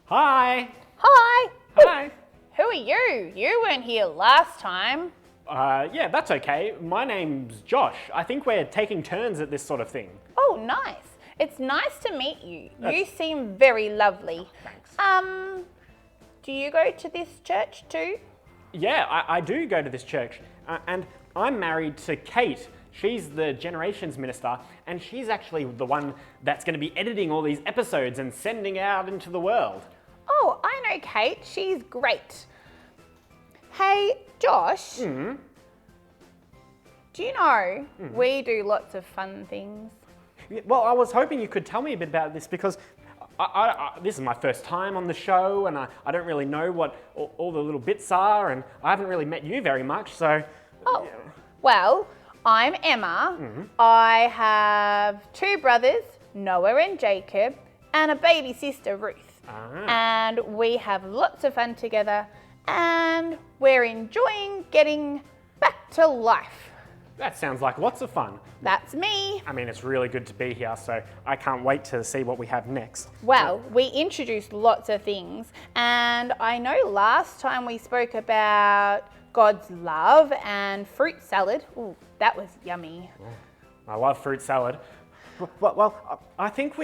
Hi. Hi! Hi. Who are you? You weren't here last time. Yeah, that's okay. My name's Josh. I think we're taking turns at this sort of thing. Oh, nice. It's nice to meet you. You seem very lovely. Thanks. Do you go to this church too? Yeah, I do go to this church. And I'm married to Kate. She's the Generations Minister, and she's actually the one that's going to be editing all these episodes and sending out into the world. Oh, I know Kate. She's great. Hey, Josh. Do you know we do lots of fun things? Well, I was hoping you could tell me a bit about this because this is my first time on the show and I don't really know what all the little bits are and I haven't really met you very much, so... Oh, well, I'm Emma. I have two brothers, Noah and Jacob, and a baby sister, Ruth. And we have lots of fun together and we're enjoying getting back to life. That sounds like lots of fun. That's me. I mean, it's really good to be here, so I can't wait to see what we have next. Well, we introduced lots of things, and I know last time we spoke about God's love and fruit salad. Ooh, that was yummy. I love fruit salad. Well, I think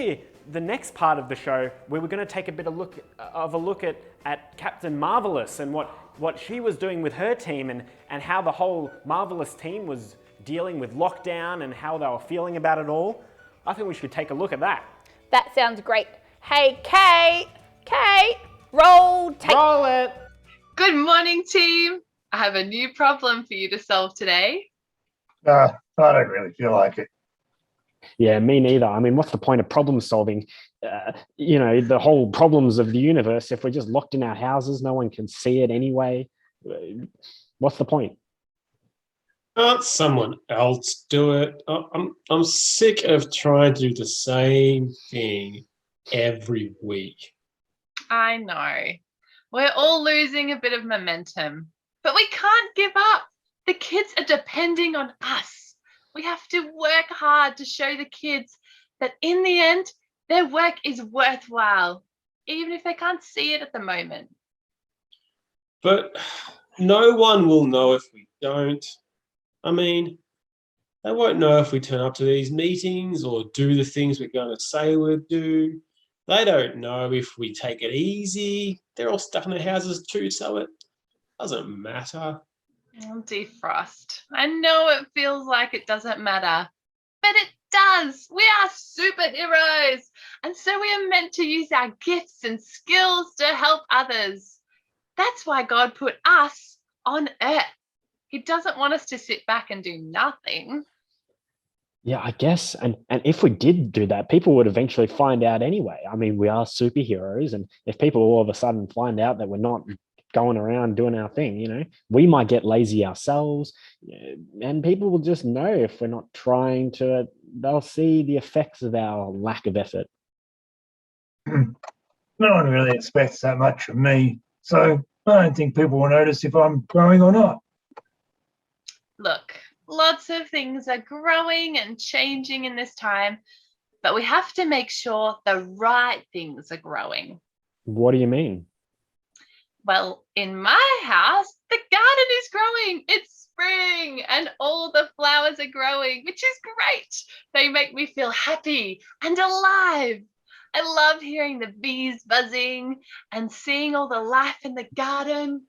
the next part of the show, we were going to take a bit of a look at Captain Marvelous and what she was doing with her team and how the whole Marvelous team was dealing with lockdown and how they were feeling about it all. I think we should take a look at that. That sounds great. Hey, Kate! Kate! Roll tape! Roll it! Good morning, team. I have a new problem for you to solve today. I don't really feel like it. Yeah, me neither. I mean, what's the point of problem solving? The whole problems of the universe, if we're just locked in our houses, no one can see it anyway. What's the point? Can't someone else do it? I'm sick of trying to do the same thing every week. I know. We're all losing a bit of momentum, but we can't give up. The kids are depending on us. We have to work hard to show the kids that in the end, their work is worthwhile, even if they can't see it at the moment. But no one will know if we don't. I mean, they won't know if we turn up to these meetings or do the things we're going to say we'll do. They don't know if we take it easy. They're all stuck in their houses too, so it doesn't matter. Oh, defrost. I know it feels like it doesn't matter, but it does. We are superheroes, and so we are meant to use our gifts and skills to help others. That's why God put us on Earth. He doesn't want us to sit back and do nothing. Yeah, I guess. And if we did do that, people would eventually find out anyway. I mean, we are superheroes. And if people all of a sudden find out that we're not going around doing our thing, we might get lazy ourselves. And people will just know if we're not trying to, they'll see the effects of our lack of effort. No one really expects that much from me, so I don't think people will notice if I'm growing or not. Look, lots of things are growing and changing in this time, but we have to make sure the right things are growing. What do you mean? Well, in my house, the garden is growing. It's spring and all the flowers are growing, which is great. They make me feel happy and alive. I love hearing the bees buzzing and seeing all the life in the garden.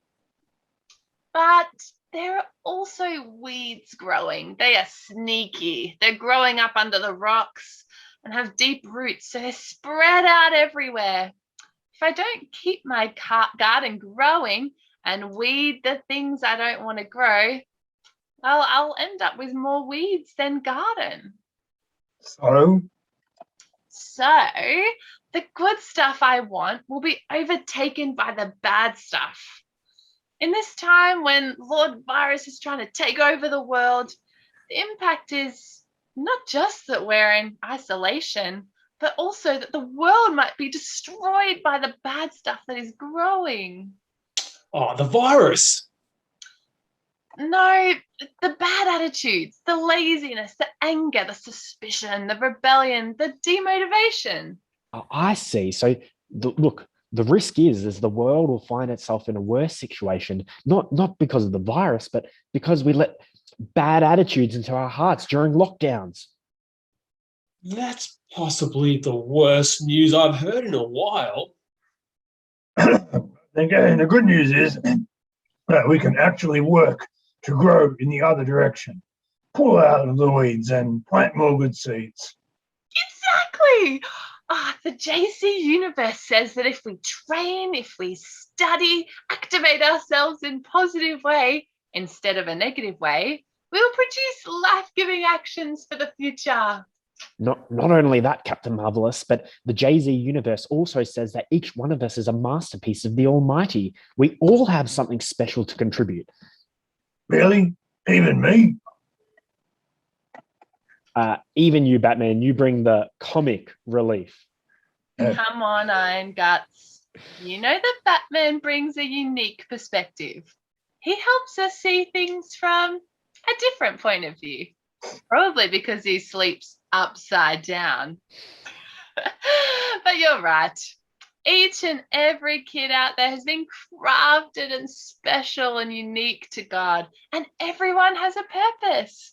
But there are also weeds growing. They are sneaky. They're growing up under the rocks and have deep roots, so they're spread out everywhere. If I don't keep my garden growing and weed the things I don't want to grow, well, I'll end up with more weeds than garden. So, The good stuff I want will be overtaken by the bad stuff. In this time when Lord Virus is trying to take over the world, the impact is not just that we're in isolation, but also that the world might be destroyed by the bad stuff that is growing. Oh, the virus. No, the bad attitudes, the laziness, the anger, the suspicion, the rebellion, the demotivation. Oh, I see. So, look, the risk is the world will find itself in a worse situation, not because of the virus, but because we let bad attitudes into our hearts during lockdowns. That's possibly the worst news I've heard in a while. And the good news is that we can actually work to grow in the other direction, pull out of the weeds and plant more good seeds. Exactly. The JC universe says that if we train, if we study, activate ourselves in a positive way instead of a negative way, we'll produce life-giving actions for the future. Not only that, Captain Marvelous, but the Jay-Z universe also says that each one of us is a masterpiece of the Almighty. We all have something special to contribute. Really? Even me? Even you, Batman, you bring the comic relief. Come on, Iron Guts. You know that Batman brings a unique perspective. He helps us see things from a different point of view. Probably because he sleeps upside down. But you're right. Each and every kid out there has been crafted and special and unique to God, and everyone has a purpose.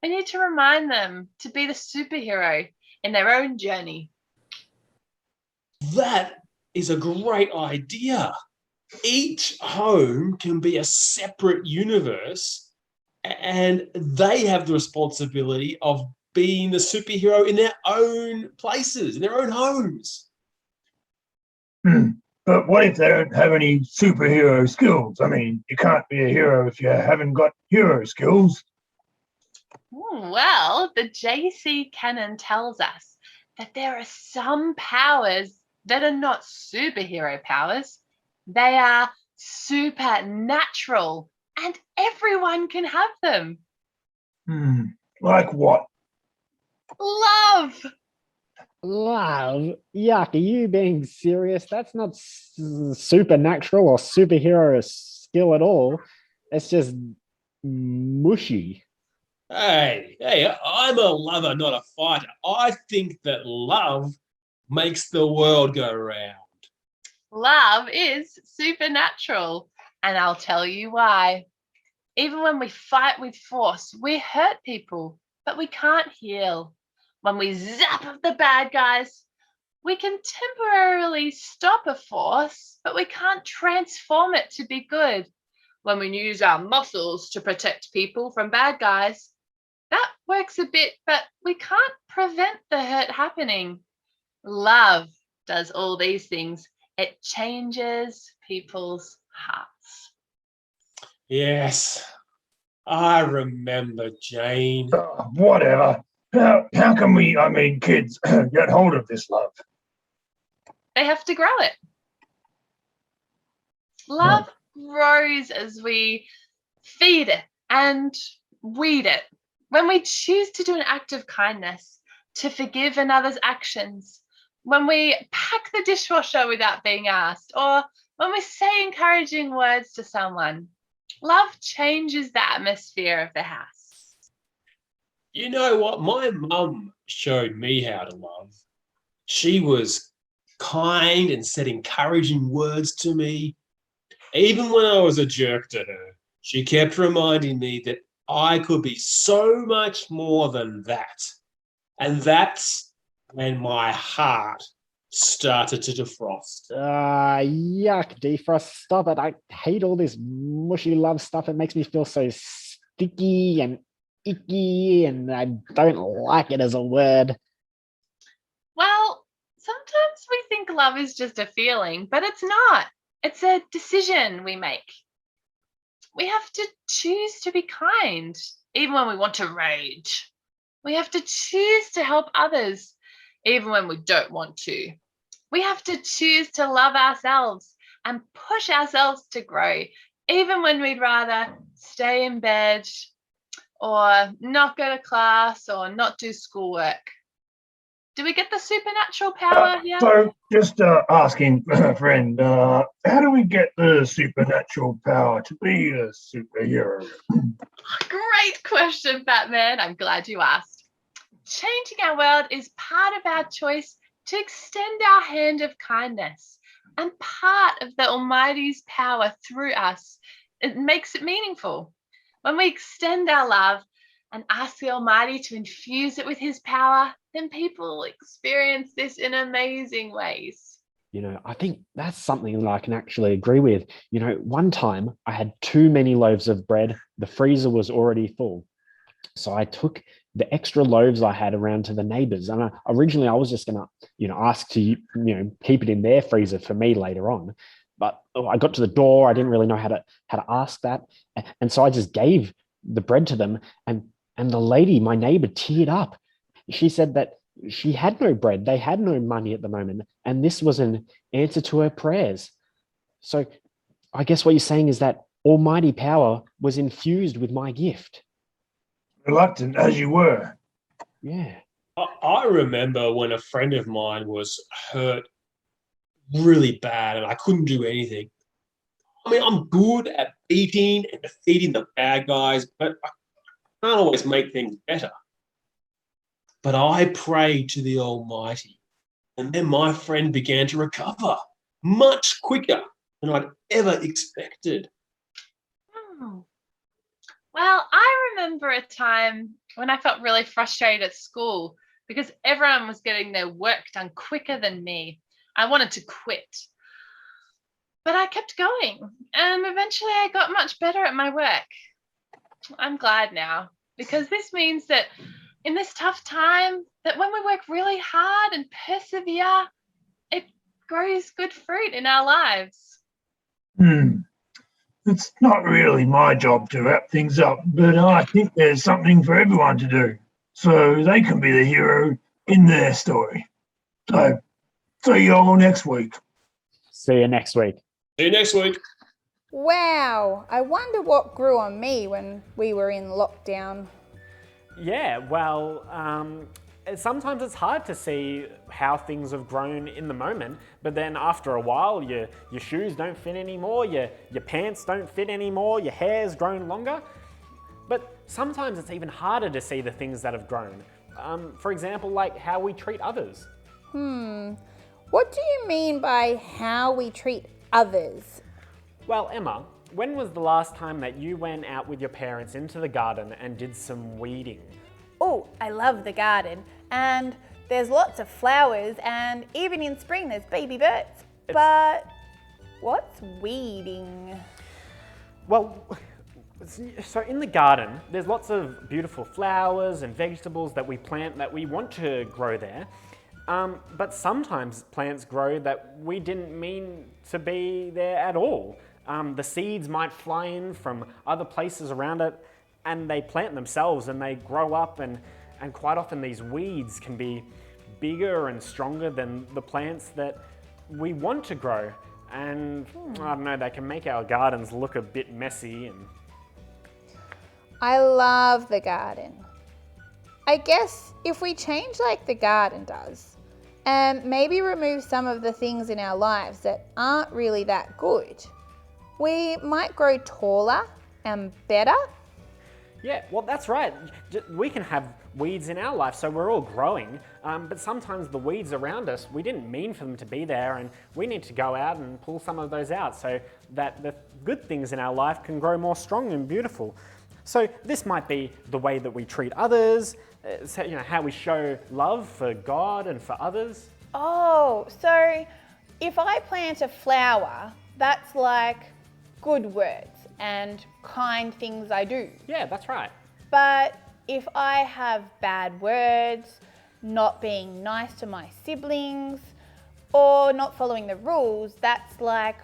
We need to remind them to be the superhero in their own journey. That is a great idea. Each home can be a separate universe, and they have the responsibility of being the superhero in their own places, in their own homes. But what if they don't have any superhero skills? I mean, you can't be a hero if you haven't got hero skills. Well, the JC canon tells us that there are some powers that are not superhero powers. They are supernatural, and everyone can have them. Like what? Love. Love? Yuck, are you being serious? That's not supernatural or superhero skill at all. It's just mushy. Hey, I'm a lover, not a fighter. I think that love makes the world go round. Love is supernatural, and I'll tell you why. Even when we fight with force, we hurt people, but we can't heal. When we zap at the bad guys, we can temporarily stop a force, but we can't transform it to be good. When we use our muscles to protect people from bad guys, that works a bit, but we can't prevent the hurt happening. Love does all these things. It changes people's hearts. Yes, I remember, Jane. Whatever. How can we, kids, get hold of this love? They have to grow it. Love grows as we feed it and weed it. When we choose to do an act of kindness, to forgive another's actions, when we pack the dishwasher without being asked, or when we say encouraging words to someone, love changes the atmosphere of the house. You know what? My mum showed me how to love. She was kind and said encouraging words to me. Even when I was a jerk to her, she kept reminding me that I could be so much more than that. And that's when my heart started to defrost. Yuck, defrost, stop it. I hate all this mushy love stuff. It makes me feel so sticky and icky, and I don't like it as a word. Well, sometimes we think love is just a feeling, but it's not. It's a decision we make. We have to choose to be kind, even when we want to rage. We have to choose to help others, even when we don't want to. We have to choose to love ourselves and push ourselves to grow, even when we'd rather stay in bed or not go to class or not do schoolwork. Do we get the supernatural power here? So, just asking, friend, how do we get the supernatural power to be a superhero? Great question, Batman. I'm glad you asked. Changing our world is part of our choice to extend our hand of kindness and part of the Almighty's power through us. It makes it meaningful. When we extend our love and ask the Almighty to infuse it with his power, then people experience this in amazing ways. I think that's something that I can actually agree with. One time I had too many loaves of bread. The freezer was already full. So I took the extra loaves I had around to the neighbors. And originally I was just going to, ask to, keep it in their freezer for me later on. But I got to the door. I didn't really know how to ask that. And so I just gave the bread to them. And the lady, my neighbor, teared up. She said that she had no bread. They had no money at the moment. And this was an answer to her prayers. So I guess what you're saying is that almighty power was infused with my gift. Reluctant as you were. Yeah. I remember when a friend of mine was hurt really bad and I couldn't do anything. I mean, I'm good at beating and defeating the bad guys, but I can't always make things better. But I prayed to the Almighty, and then my friend began to recover much quicker than I'd ever expected. Oh. Well, I remember a time when I felt really frustrated at school because everyone was getting their work done quicker than me. I wanted to quit. But I kept going, and eventually I got much better at my work. I'm glad now, because this means that in this tough time, that when we work really hard and persevere, it grows good fruit in our lives. It's not really my job to wrap things up, but I think there's something for everyone to do, so they can be the hero in their story. So, see you all next week. See you next week. See you next week. Wow, I wonder what grew on me when we were in lockdown. Yeah, well, sometimes it's hard to see how things have grown in the moment, but then after a while, your shoes don't fit anymore, your pants don't fit anymore, your hair's grown longer. But sometimes it's even harder to see the things that have grown. For example, like how we treat others. What do you mean by how we treat others? Well, Emma, when was the last time that you went out with your parents into the garden and did some weeding? Oh, I love the garden, and there's lots of flowers, and even in spring there's baby birds. But what's weeding? Well, so in the garden, there's lots of beautiful flowers and vegetables that we plant that we want to grow there. But sometimes plants grow that we didn't mean to be there at all. The seeds might fly in from other places around it, and they plant themselves and they grow up, and quite often these weeds can be bigger and stronger than the plants that we want to grow. And I don't know, they can make our gardens look a bit messy. I love the garden. I guess if we change like the garden does, and maybe remove some of the things in our lives that aren't really that good, we might grow taller and better. Yeah, well, that's right. We can have weeds in our life, so we're all growing. But sometimes the weeds around us, we didn't mean for them to be there, and we need to go out and pull some of those out so that the good things in our life can grow more strong and beautiful. So this might be the way that we treat others, how we show love for God and for others. Oh, so if I plant a flower, that's like good words and kind things I do. Yeah, that's right. But if I have bad words, not being nice to my siblings, or not following the rules, that's like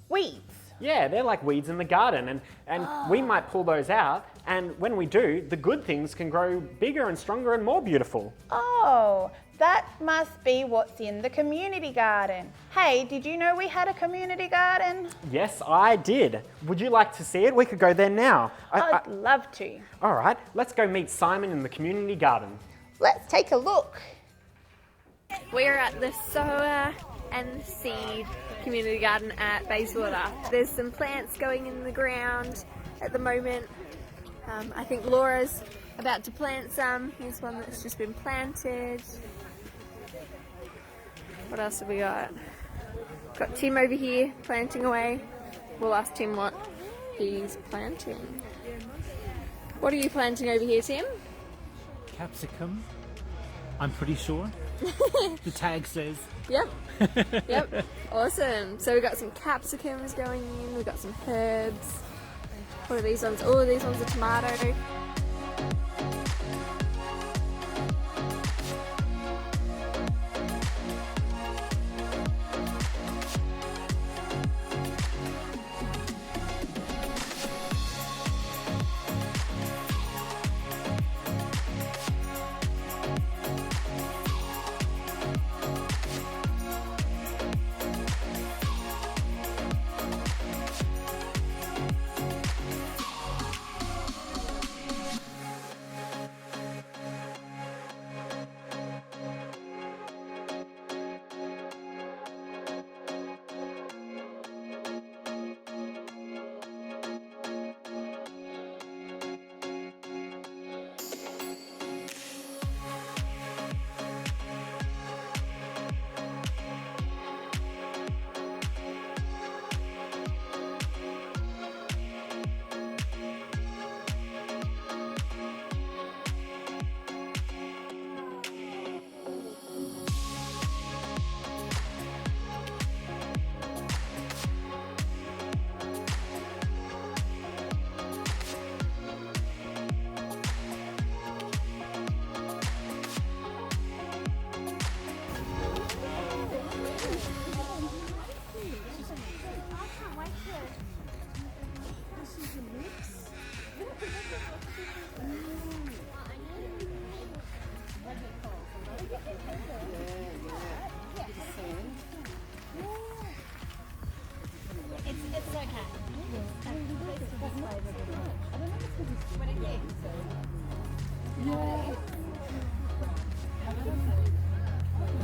weeds. Yeah, they're like weeds in the garden, and we might pull those out, and when we do, the good things can grow bigger and stronger and more beautiful. Oh, that must be what's in the community garden. Hey, did you know we had a community garden? Yes, I did. Would you like to see it? We could go there now. I'd love to. All right, let's go meet Simon in the community garden. Let's take a look. We're at the Sower and Seed community garden at Bayswater. There's some plants going in the ground at the moment. I think Laura's about to plant some. Here's one that's just been planted. What else have we got? Got Tim over here planting away. We'll ask Tim what he's planting. What are you planting over here, Tim? Capsicum, I'm pretty sure. The tag says. Yep. Yep. Awesome. So we've got some capsicums going in. We've got some herbs. What are these ones? Oh, these ones are tomato.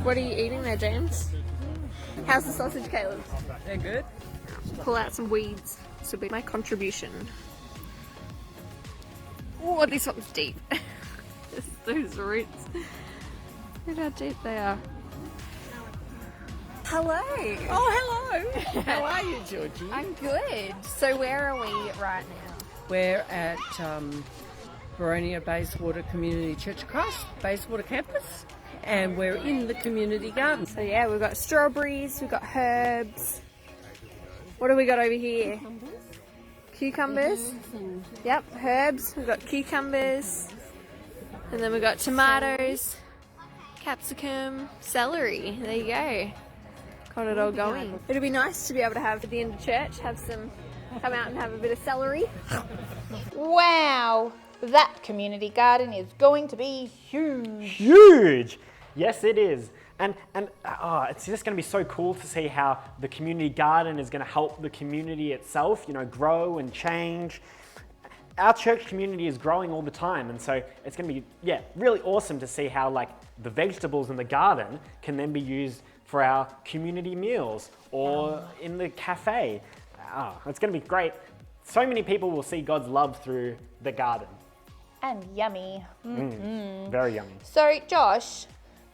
What are you eating there, James? How's the sausage, Caleb? They're good. Pull out some weeds. This will be my contribution. Oh, this one's deep. Those roots. Look how deep they are. Hello. Oh, hello. How are you, Georgie? I'm good. So where are we right now? We're at Boronia Bayswater Community Church across Bayswater campus, and we're in the community garden. So yeah, we've got strawberries, we've got herbs. What do we got over here? Cucumbers. Yep, herbs. We've got cucumbers. And then we've got tomatoes, capsicum, celery. There you go. Got it all going. It'd be nice to be able to have at the end of church, come out and have a bit of celery. Wow, that community garden is going to be huge. Huge! Yes, it is. And it's just going to be so cool to see how the community garden is going to help the community itself, grow and change. Our church community is growing all the time, and so it's going to be, really awesome to see how the vegetables in the garden can then be used for our community meals or in the cafe. It's going to be great. So many people will see God's love through the garden. And yummy. Very yummy. So, Josh,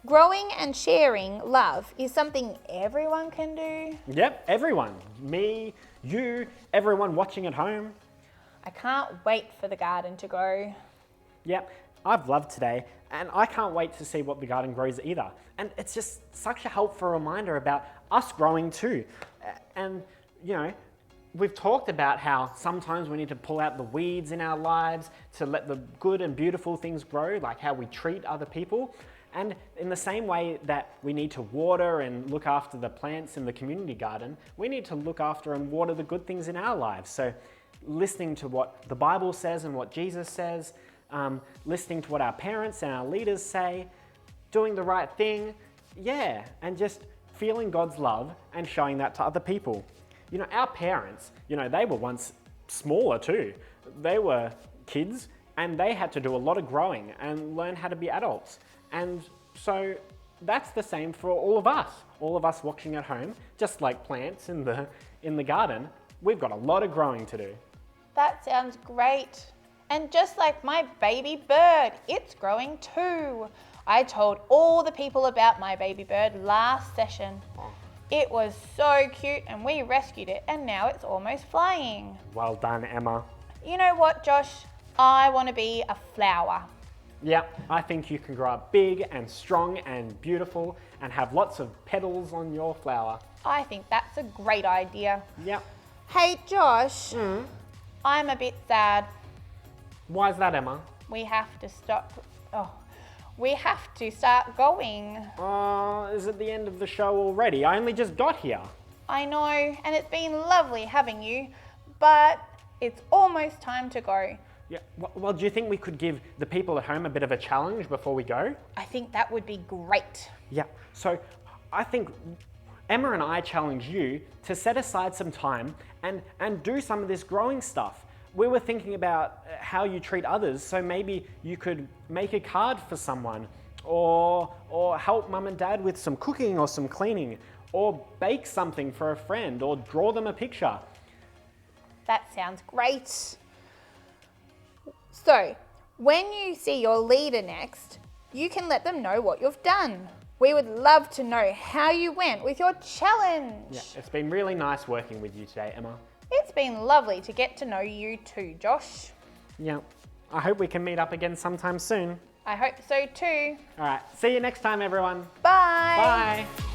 growing and sharing love is something everyone can do. Yep, everyone. Me, you, everyone watching at home. I can't wait for the garden to grow. Yep, I've loved today, and I can't wait to see what the garden grows either. And it's just such a helpful reminder about us growing too. And, we've talked about how sometimes we need to pull out the weeds in our lives to let the good and beautiful things grow, like how we treat other people. And in the same way that we need to water and look after the plants in the community garden, we need to look after and water the good things in our lives. So listening to what the Bible says and what Jesus says, listening to what our parents and our leaders say, doing the right thing, and just feeling God's love and showing that to other people. Our parents, they were once smaller too. They were kids and they had to do a lot of growing and learn how to be adults. And so that's the same for all of us watching at home, just like plants in the garden. We've got a lot of growing to do. That sounds great. And just like my baby bird, it's growing too. I told all the people about my baby bird last session. It was so cute and we rescued it and now it's almost flying. Well done, Emma. You know what, Josh? I want to be a flower. Yeah, I think you can grow up big and strong and beautiful and have lots of petals on your flower. I think that's a great idea. Yeah. Hey, Josh. I'm a bit sad. Why is that, Emma? We have to stop. We have to start going. Is it the end of the show already? I only just got here. I know, and it's been lovely having you, but it's almost time to go. Yeah. Well, do you think we could give the people at home a bit of a challenge before we go? I think that would be great. Yeah. So I think Emma and I challenge you to set aside some time and do some of this growing stuff. We were thinking about how you treat others, so maybe you could make a card for someone or help mum and dad with some cooking or some cleaning or bake something for a friend or draw them a picture. That sounds great. So, when you see your leader next, you can let them know what you've done. We would love to know how you went with your challenge. Yeah, it's been really nice working with you today, Emma. It's been lovely to get to know you too, Josh. Yeah, I hope we can meet up again sometime soon. I hope so too. All right, see you next time, everyone. Bye. Bye.